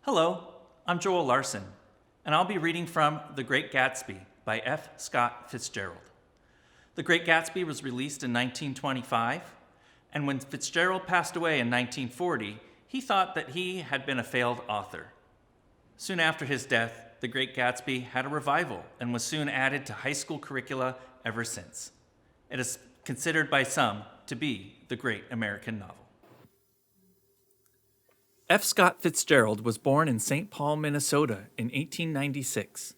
Hello, I'm Joel Larson, and I'll be reading from The Great Gatsby by F. Scott Fitzgerald. The Great Gatsby was released in 1925, and when Fitzgerald passed away in 1940, he thought that he had been a failed author. Soon after his death, The Great Gatsby had a revival and was soon added to high school curricula ever since. It is considered by some to be the great American novel. F. Scott Fitzgerald was born in St. Paul, Minnesota in 1896.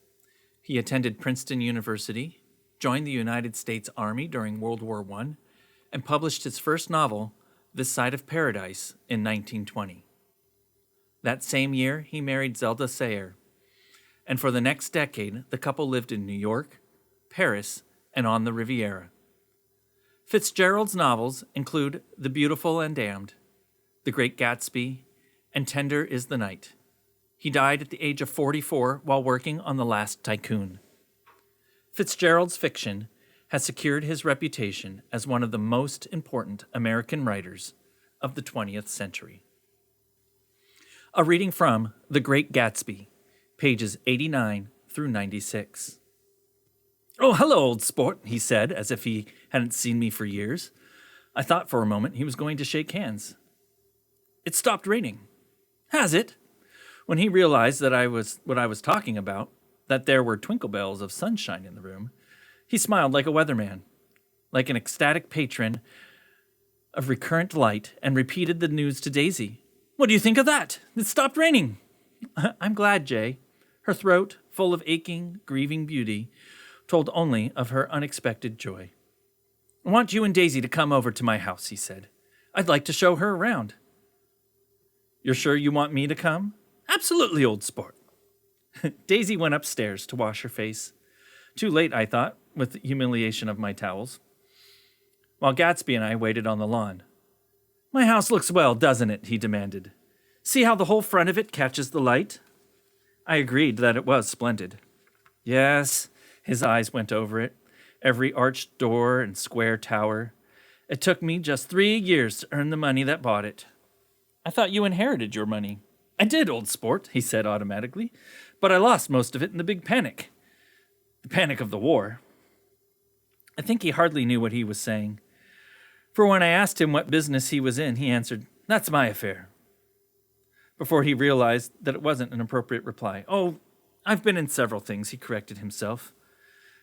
He attended Princeton University, joined the United States Army during World War I, and published his first novel, This Side of Paradise, in 1920. That same year, he married Zelda Sayer, and for the next decade, the couple lived in New York, Paris, and on the Riviera. Fitzgerald's novels include The Beautiful and Damned, The Great Gatsby, and Tender is the Night. He died at the age of 44 while working on The Last Tycoon. Fitzgerald's fiction has secured his reputation as one of the most important American writers of the 20th century. A reading from The Great Gatsby, pages 89 through 96. "Oh, hello, old sport," he said, as if he hadn't seen me for years. I thought for a moment he was going to shake hands. "It stopped raining." "Has it?" When he realized that what I was talking about, that there were twinkle bells of sunshine in the room, he smiled like a weatherman, like an ecstatic patron of recurrent light, and repeated the news to Daisy. "What do you think of that? It stopped raining." "I'm glad, Jay." Her throat, full of aching, grieving beauty, told only of her unexpected joy. "I want you and Daisy to come over to my house," he said. "I'd like to show her around." "You're sure you want me to come?" "Absolutely, old sport." Daisy went upstairs to wash her face. Too late, I thought, with the humiliation of my towels. While Gatsby and I waited on the lawn. "My house looks well, doesn't it?" he demanded. "See how the whole front of it catches the light?" I agreed that it was splendid. "Yes," his eyes went over it, every arched door and square tower. "It took me just 3 years to earn the money that bought it." "I thought you inherited your money." "I did, old sport," he said automatically, "but I lost most of it in the big panic. The panic of the war." I think he hardly knew what he was saying. For when I asked him what business he was in, he answered, "That's my affair," before he realized that it wasn't an appropriate reply. "Oh, I've been in several things," he corrected himself.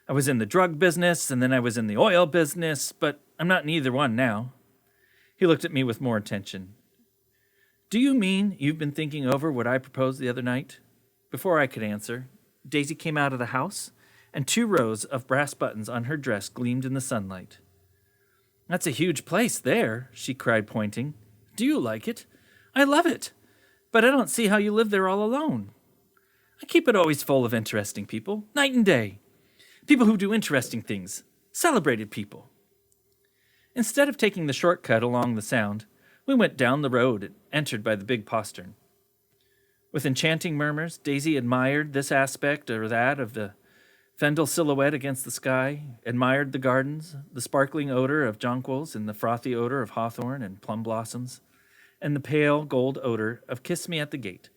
"I was in the drug business, and then I was in the oil business, but I'm not in either one now." He looked at me with more attention. "Do you mean you've been thinking over what I proposed the other night?" Before I could answer, Daisy came out of the house, and 2 rows of brass buttons on her dress gleamed in the sunlight. "That's a huge place there," she cried, pointing. "Do you like it?" "I love it, but I don't see how you live there all alone." "I keep it always full of interesting people, night and day. People who do interesting things, celebrated people." Instead of taking the shortcut along the Sound, we went down the road and entered by the big postern. With enchanting murmurs, Daisy admired this aspect or that of the Fendel silhouette against the sky, admired the gardens, the sparkling odor of jonquils and the frothy odor of hawthorn and plum blossoms, and the pale gold odor of Kiss Me at the Gate.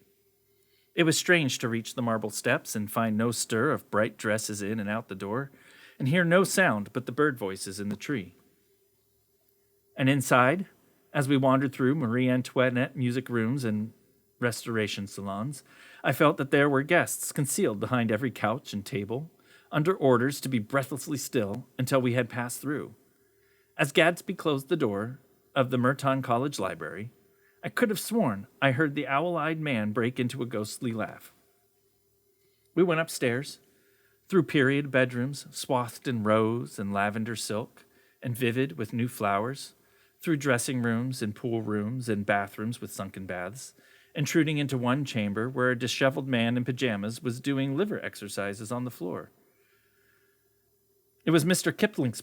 It was strange to reach the marble steps and find no stir of bright dresses in and out the door, and hear no sound but the bird voices in the tree. And inside, as we wandered through Marie Antoinette music rooms and restoration salons, I felt that there were guests concealed behind every couch and table, under orders to be breathlessly still until we had passed through. As Gadsby closed the door of the Merton College Library, I could have sworn I heard the owl-eyed man break into a ghostly laugh. We went upstairs, through period bedrooms swathed in rose and lavender silk and vivid with new flowers, through dressing rooms and pool rooms and bathrooms with sunken baths, intruding into one chamber where a disheveled man in pajamas was doing liver exercises on the floor. It was Mr. Kipling,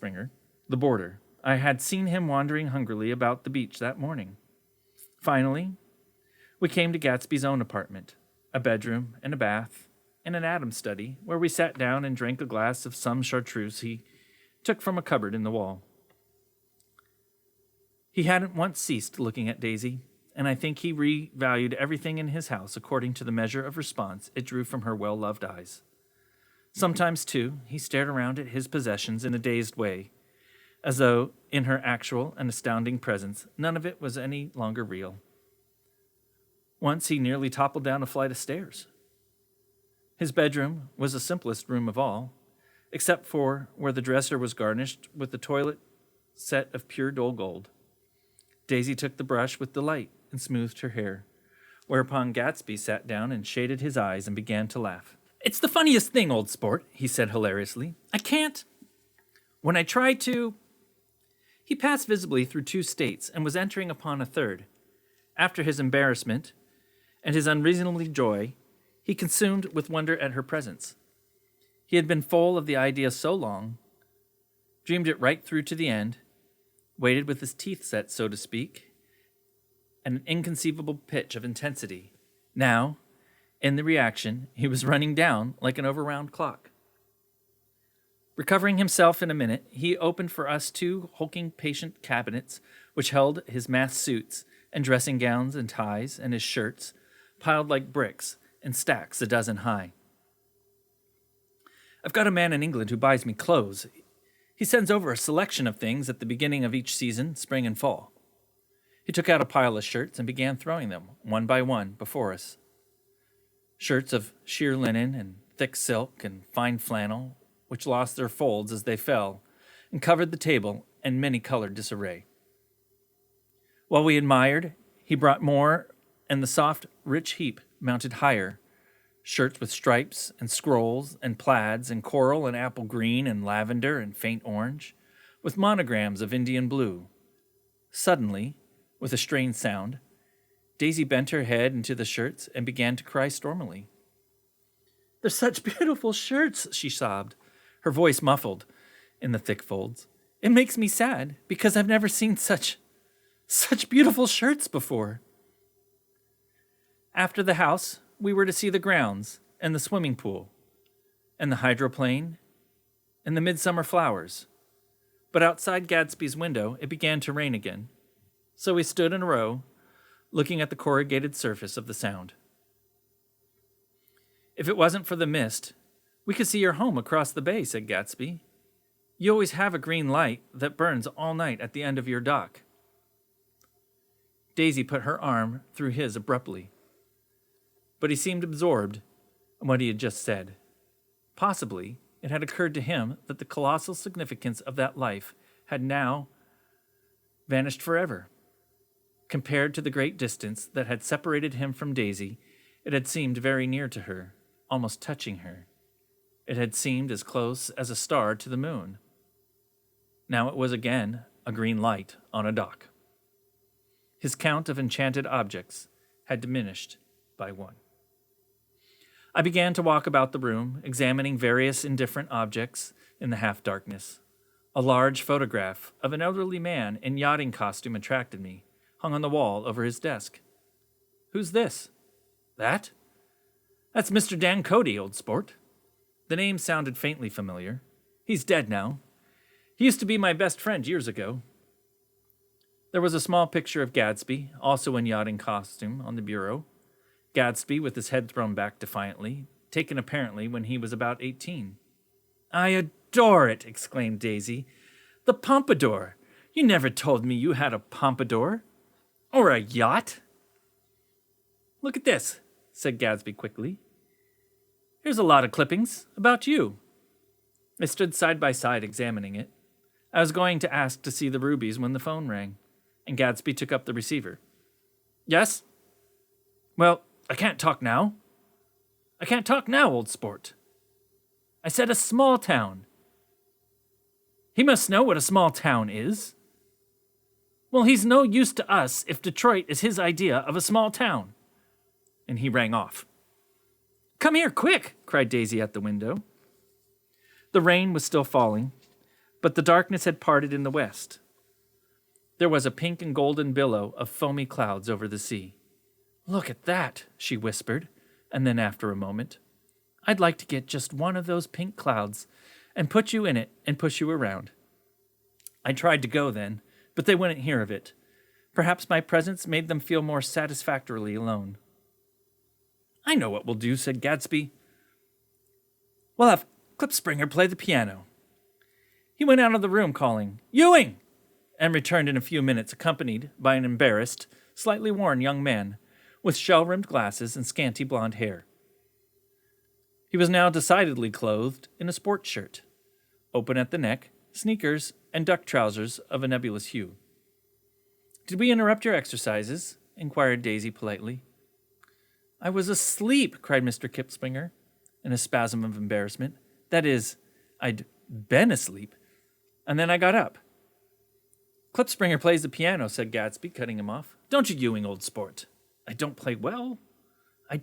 the boarder. I had seen him wandering hungrily about the beach that morning. Finally, we came to Gatsby's own apartment, a bedroom and a bath, and an Adam's study, where we sat down and drank a glass of some chartreuse he took from a cupboard in the wall. He hadn't once ceased looking at Daisy, and I think he revalued everything in his house according to the measure of response it drew from her well-loved eyes. Sometimes, too, he stared around at his possessions in a dazed way, as though, in her actual and astounding presence, none of it was any longer real. Once he nearly toppled down a flight of stairs. His bedroom was the simplest room of all, except for where the dresser was garnished with the toilet set of pure dull gold. Daisy took the brush with delight and smoothed her hair, whereupon Gatsby sat down and shaded his eyes and began to laugh. "It's the funniest thing, old sport," he said hilariously. "I can't. When I try to—" He passed visibly through 2 states and was entering upon a third. After his embarrassment and his unreasonable joy, he consumed with wonder at her presence. He had been full of the idea so long, dreamed it right through to the end, waited with his teeth set, so to speak, at an inconceivable pitch of intensity. Now, in the reaction, he was running down like an overwound clock. Recovering himself in a minute, he opened for us 2 hulking patient cabinets which held his mass suits and dressing gowns and ties and his shirts, piled like bricks in stacks a dozen high. "I've got a man in England who buys me clothes. He sends over a selection of things at the beginning of each season, spring and fall." He took out a pile of shirts and began throwing them, one by one, before us. Shirts of sheer linen and thick silk and fine flannel, which lost their folds as they fell, and covered the table in many-colored disarray. While we admired, he brought more, and the soft, rich heap mounted higher, shirts with stripes and scrolls and plaids and coral and apple green and lavender and faint orange, with monograms of Indian blue. Suddenly, with a strained sound, Daisy bent her head into the shirts and began to cry stormily. "They're such beautiful shirts," she sobbed, her voice muffled in the thick folds. "It makes me sad, because I've never seen such beautiful shirts before." After the house, we were to see the grounds and the swimming pool and the hydroplane and the midsummer flowers. But outside Gadsby's window, it began to rain again. So we stood in a row, looking at the corrugated surface of the Sound. "If it wasn't for the mist, we could see your home across the bay," said Gatsby. "You always have a green light that burns all night at the end of your dock." Daisy put her arm through his abruptly, but he seemed absorbed in what he had just said. Possibly it had occurred to him that the colossal significance of that life had now vanished forever. Compared to the great distance that had separated him from Daisy, it had seemed very near to her, almost touching her. It had seemed as close as a star to the moon. Now it was again a green light on a dock. His count of enchanted objects had diminished by 1. I began to walk about the room, examining various indifferent objects in the half-darkness. A large photograph of an elderly man in yachting costume attracted me, hung on the wall over his desk. "Who's this?" "That? That's Mr. Dan Cody, old sport." The name sounded faintly familiar. "He's dead now. He used to be my best friend years ago." There was a small picture of Gadsby, also in yachting costume, on the bureau. Gadsby, with his head thrown back defiantly, taken apparently when he was about 18. "I adore it!" exclaimed Daisy. "The pompadour! You never told me you had a pompadour. Or a yacht." "Look at this," said Gadsby quickly. "Here's a lot of clippings about you." I stood side by side examining it. I was going to ask to see the rubies when the phone rang, and Gadsby took up the receiver. "Yes? Well, I can't talk now. I can't talk now, old sport. I said a small town. He must know what a small town is. Well, he's no use to us if Detroit is his idea of a small town." And he rang off. "Come here, quick!" cried Daisy at the window. The rain was still falling, but the darkness had parted in the west. There was a pink and golden billow of foamy clouds over the sea. "Look at that," she whispered, and then after a moment, "I'd like to get just one of those pink clouds and put you in it and push you around." I tried to go then, but they wouldn't hear of it. Perhaps my presence made them feel more satisfactorily alone. "I know what we'll do," said Gatsby. "We'll have Klipspringer play the piano." He went out of the room calling, "Ewing!" and returned in a few minutes accompanied by an embarrassed, slightly worn young man with shell-rimmed glasses and scanty blonde hair. He was now decidedly clothed in a sports shirt, open at the neck, sneakers, and duck trousers of a nebulous hue. "Did we interrupt your exercises?" inquired Daisy politely. "I was asleep," cried Mr. Kipspringer in a spasm of embarrassment. "That is, I'd been asleep, and then I got up." "Klipspringer plays the piano," said Gatsby, cutting him off. "Don't you, Ewing, old sport?" "I don't play well. I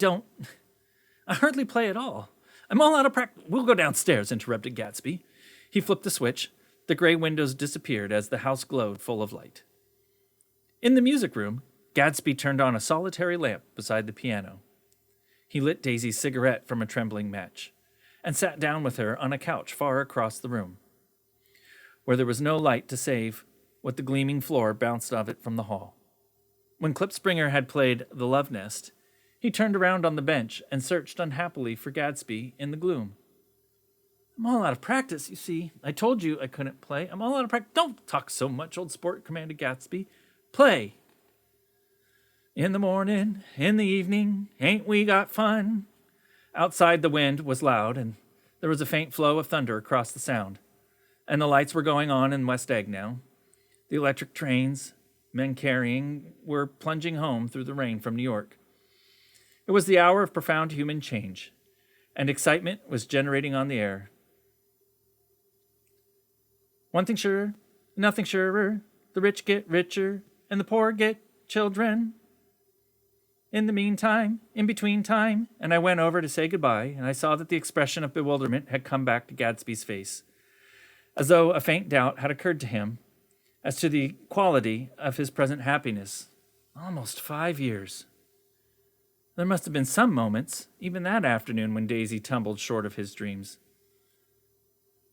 hardly play at all. I'm all out of practice." "We'll go downstairs," interrupted Gatsby. He flipped the switch. The gray windows disappeared as the house glowed full of light. In the music room, Gatsby turned on a solitary lamp beside the piano. He lit Daisy's cigarette from a trembling match and sat down with her on a couch far across the room, where there was no light to save what the gleaming floor bounced of it from the hall. When Klipspringer had played The Love Nest, he turned around on the bench and searched unhappily for Gatsby in the gloom. "I'm all out of practice, you see. I told you I couldn't play. I'm all out of practice." "Don't talk so much, old sport," commanded Gatsby. "Play." "In the morning, in the evening, ain't we got fun?" Outside the wind was loud, and there was a faint flow of thunder across the sound, and the lights were going on in West Egg now. The electric trains, men carrying, were plunging home through the rain from New York. It was the hour of profound human change, and excitement was generating on the air. "One thing sure, nothing surer, the rich get richer, and the poor get children. In the meantime, in between time," and I went over to say goodbye, and I saw that the expression of bewilderment had come back to Gatsby's face, as though a faint doubt had occurred to him as to the quality of his present happiness. Almost 5 years. There must have been some moments, even that afternoon, when Daisy tumbled short of his dreams.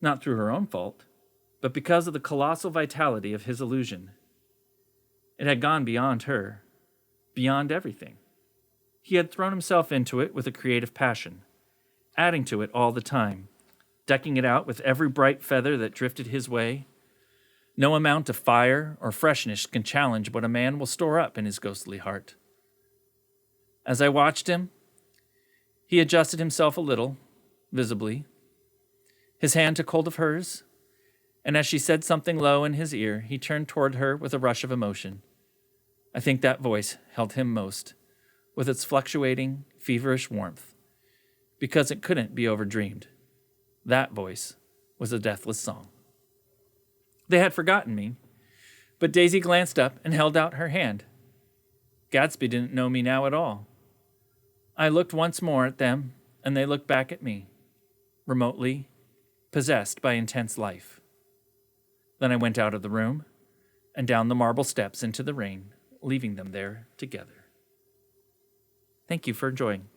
Not through her own fault, but because of the colossal vitality of his illusion. It had gone beyond her, beyond everything. He had thrown himself into it with a creative passion, adding to it all the time, decking it out with every bright feather that drifted his way. No amount of fire or freshness can challenge what a man will store up in his ghostly heart. As I watched him, he adjusted himself a little, visibly. His hand took hold of hers, and as she said something low in his ear, he turned toward her with a rush of emotion. I think that voice held him most, with its fluctuating, feverish warmth, because it couldn't be overdreamed. That voice was a deathless song. They had forgotten me, but Daisy glanced up and held out her hand. Gatsby didn't know me now at all. I looked once more at them, and they looked back at me, remotely, possessed by intense life. Then I went out of the room and down the marble steps into the rain, leaving them there together. Thank you for enjoying.